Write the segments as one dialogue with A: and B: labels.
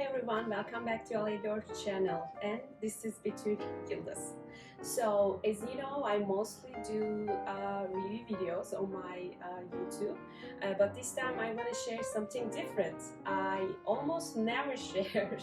A: everyone, welcome back to your channel, and this is Betül Yıldız. So as you know, I mostly do review videos on my YouTube, but this time I want to share something different. I almost never share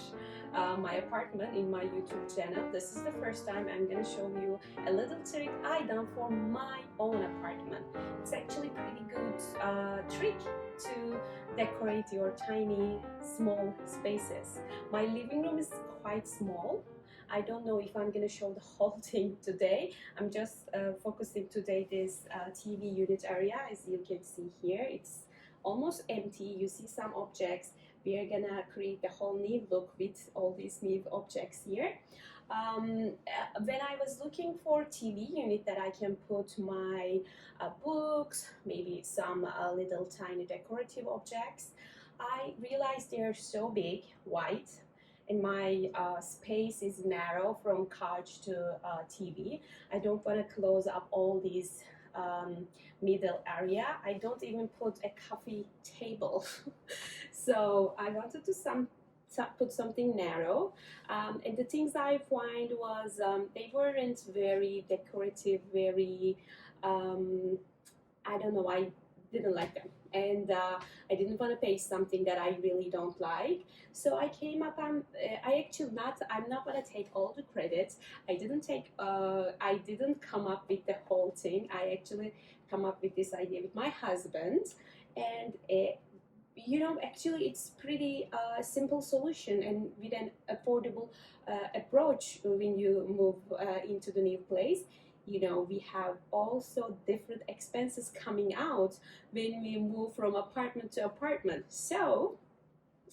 A: my apartment in my YouTube channel. This is the first time I'm going to show you a little trick I done for my own apartment. It's actually pretty good trick to decorate your tiny small spaces. My living room is quite small. I don't know if I'm gonna show the whole thing today. I'm just focusing today this TV unit area. As you can see here, it's almost empty. You see some objects. We are gonna create the whole new look with all these new objects here. When I was looking for TV unit that I can put my books, maybe some little tiny decorative objects, I realized they are so big, wide, and my space is narrow from couch to TV. I don't want to close up all these middle area. I don't even put a coffee table. So I wanted to put something narrow, and the things I find was they weren't very decorative, very I don't know, I didn't like them, and I didn't want to pay something that I really don't like. So I came up, I'm not gonna take all the credit. I didn't come up with the whole thing. I actually come up with this idea with my husband, and actually it's pretty simple solution, and with an affordable approach when you move into the new place. We have also different expenses coming out when we move from apartment to apartment. So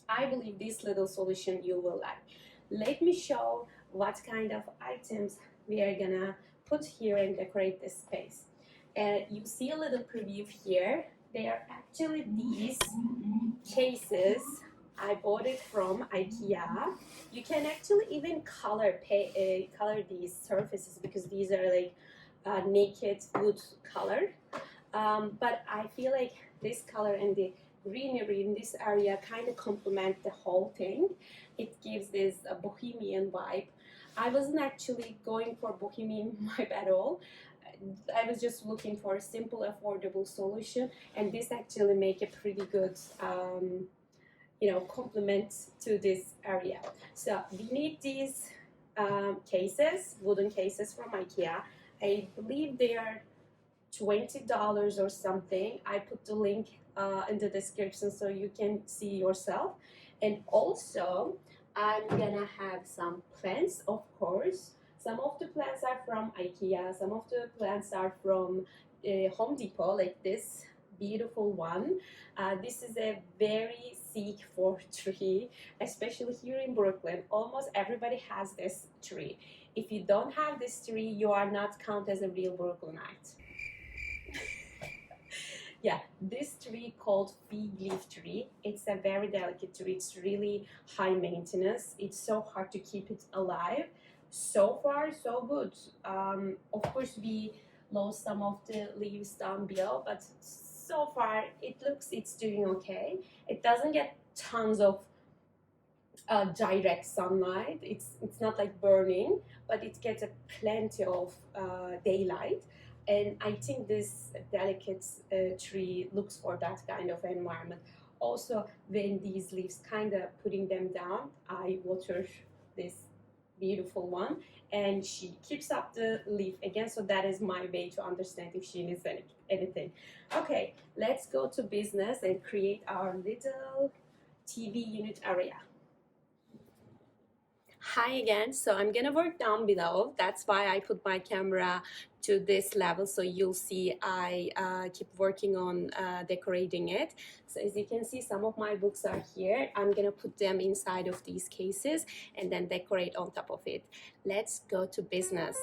A: I believe this little solution you will like. Let me show what kind of items we are gonna put here and decorate this space. You see a little preview here. They are actually these cases. I bought it from IKEA. You can actually even color these surfaces, because these are like naked wood color. But I feel like this color and the greenery in this area kind of complement the whole thing. It gives this bohemian vibe. I wasn't actually going for bohemian vibe at all. I was just looking for a simple, affordable solution, and this actually make a pretty good complement to this area. So we need these cases, wooden cases from IKEA. I believe they are $20 or something. I put the link in the description so you can see yourself. And also I'm gonna have some plants, of course. Some of the plants are from IKEA, some of the plants are from Home Depot, like this beautiful one. This is a very seek for tree, especially here in Brooklyn. Almost everybody has this tree. If you don't have this tree, you are not counted as a real Brooklynite. Yeah, this tree called fig leaf tree. It's a very delicate tree. It's really high maintenance. It's so hard to keep it alive. So far, so good. Of course, we lost some of the leaves down below, but so far it's doing okay. It doesn't get tons of direct sunlight. It's not like burning, but it gets plenty of daylight. And I think this delicate tree looks for that kind of environment. Also, when these leaves kind of putting them down, I water this beautiful one, and she keeps up the leaf again. So that is my way to understand if she needs anything. Okay, let's go to business and create our little TV unit area. Hi again. So I'm gonna work down below. That's why I put my camera to this level, so you'll see I keep working on decorating it. So as you can see, some of my books are here. I'm gonna put them inside of these cases and then decorate on top of it. Let's go to business.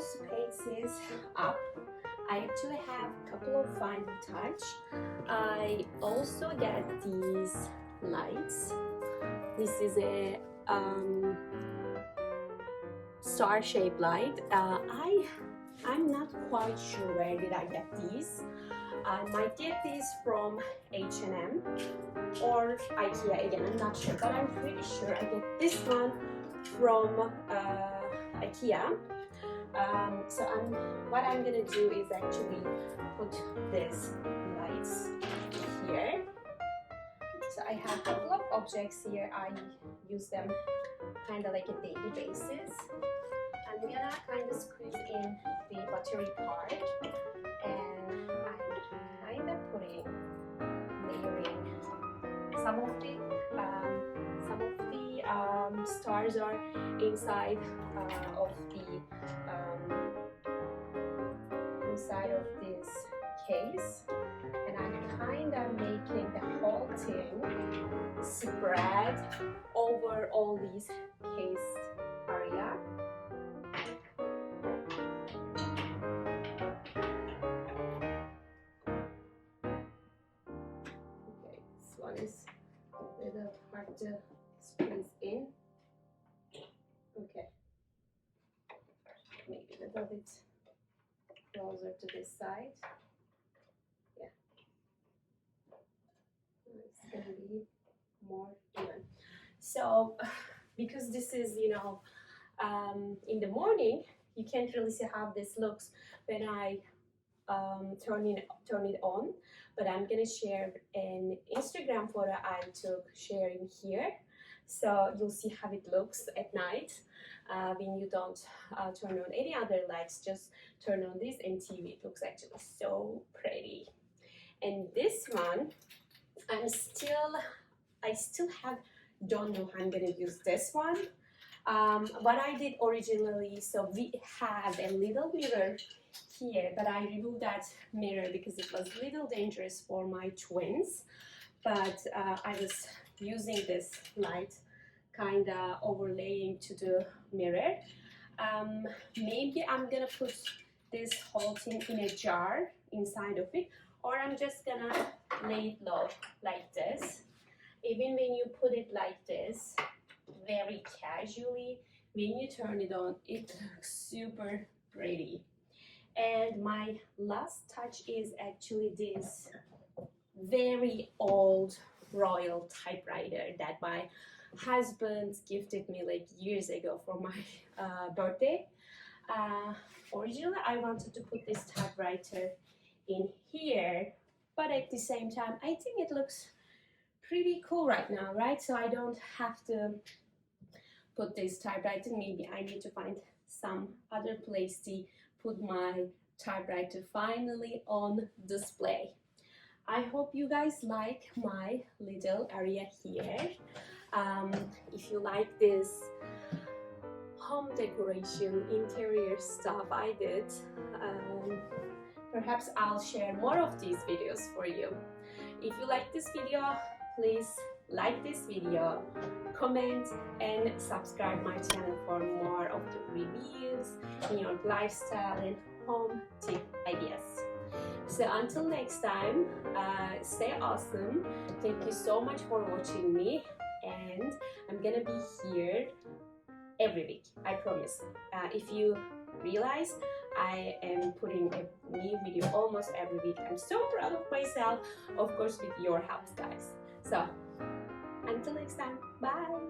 A: those spaces up, I actually have a couple of final touch. I also get these lights. This is a star-shaped light. I'm not quite sure where did I get these. I might get these from H&M or IKEA again, I'm not sure, but I'm pretty sure I get this one from IKEA. So what I'm gonna do is actually put these lights here. So I have a couple of objects here. I use them kind of like a daily basis. I'm gonna kind of squeeze in the battery part, and I'm kind of layering. Some of the stars are inside of this case, and I'm kind of making the whole thing spread over all these case area. Okay, this one is a little hard to squeeze in. Okay, maybe a little bit closer to this side. Yeah, it's gonna be more even. So because this is, you know, in the morning, you can't really see how this looks when I turn it on, but I'm gonna share an Instagram photo I took sharing here, so you'll see how it looks at night when you don't turn on any other lights, just turn on this and TV. It looks actually so pretty. And this one, I still don't know how I'm gonna use this one. What I did originally, so we have a little mirror here, but I removed that mirror because it was a little dangerous for my twins. But I was using this light kind of overlaying to the mirror. Maybe I'm gonna put this whole thing in a jar inside of it, or I'm just gonna lay it low like this. Even when you put it like this, very casually, when you turn it on, it looks super pretty. And my last touch is actually this very old royal typewriter that my husband gifted me like years ago for my birthday. Originally, I wanted to put this typewriter in here, but at the same time, I think it looks pretty cool right now, right? So I don't have to put this typewriter. Maybe I need to find some other place to put my typewriter finally on display. I hope you guys like my little area here. If you like this home decoration interior stuff I did, perhaps I'll share more of these videos for you. If you like this video, please like this video, comment, and subscribe my channel for more of the reviews in your lifestyle and home tip ideas. So until next time, stay awesome. Thank you so much for watching me, and I'm gonna be here every week, I promise. If you realize, I am putting a new video almost every week. I'm so proud of myself, of course with your help, guys. So until next time, bye.